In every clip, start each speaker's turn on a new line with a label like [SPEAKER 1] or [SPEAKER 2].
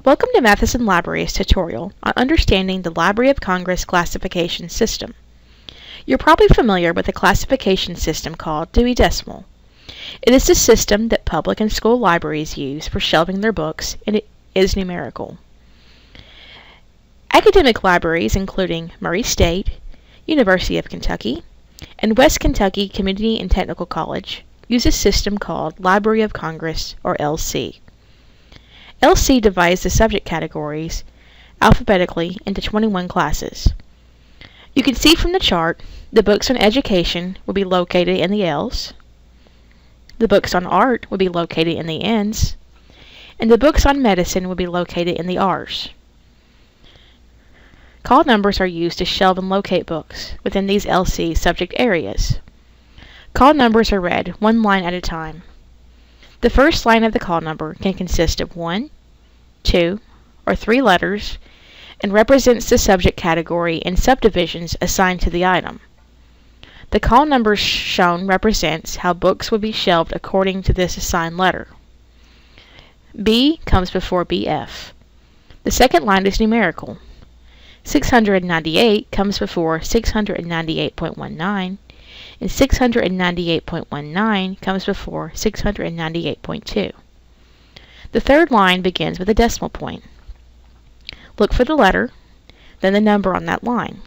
[SPEAKER 1] Welcome to Matheson Library's tutorial on understanding the Library of Congress classification system. You're probably familiar with a classification system called Dewey Decimal. It is the system that public and school libraries use for shelving their books, and it is numerical. Academic libraries, including Murray State, University of Kentucky, and West Kentucky Community and Technical College, use a system called Library of Congress, or LC. LC divides the subject categories alphabetically into 21 classes. You can see from the chart the books on education will be located in the L's, the books on art will be located in the N's, and the books on medicine will be located in the R's. Call numbers are used to shelve and locate books within these LC subject areas. Call numbers are read one line at a time. The first line of the call number can consist of 1, 2, or 3 letters and represents the subject category and subdivisions assigned to the item. The call number shown represents how books will be shelved according to this assigned letter. B comes before BF. The second line is numerical. 698 comes before 698.19, and 698.19 comes before 698.2. The third line begins with a decimal point. Look for the letter, then the number on that line.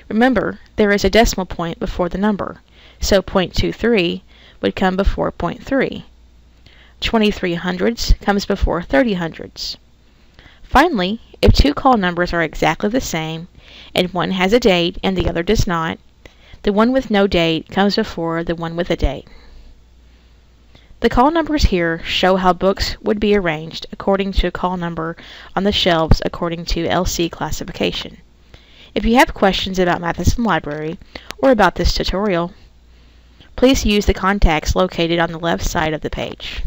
[SPEAKER 1] Remember, there is a decimal point before the number, so 0.23 would come before 0.3. 23 hundredths comes before 30 hundredths. Finally, if two call numbers are exactly the same, and one has a date and the other does not, the one with no date comes before the one with a date. The call numbers here show how books would be arranged according to a call number on the shelves according to LC classification. If you have questions about Matheson Library or about this tutorial, please use the contacts located on the left side of the page.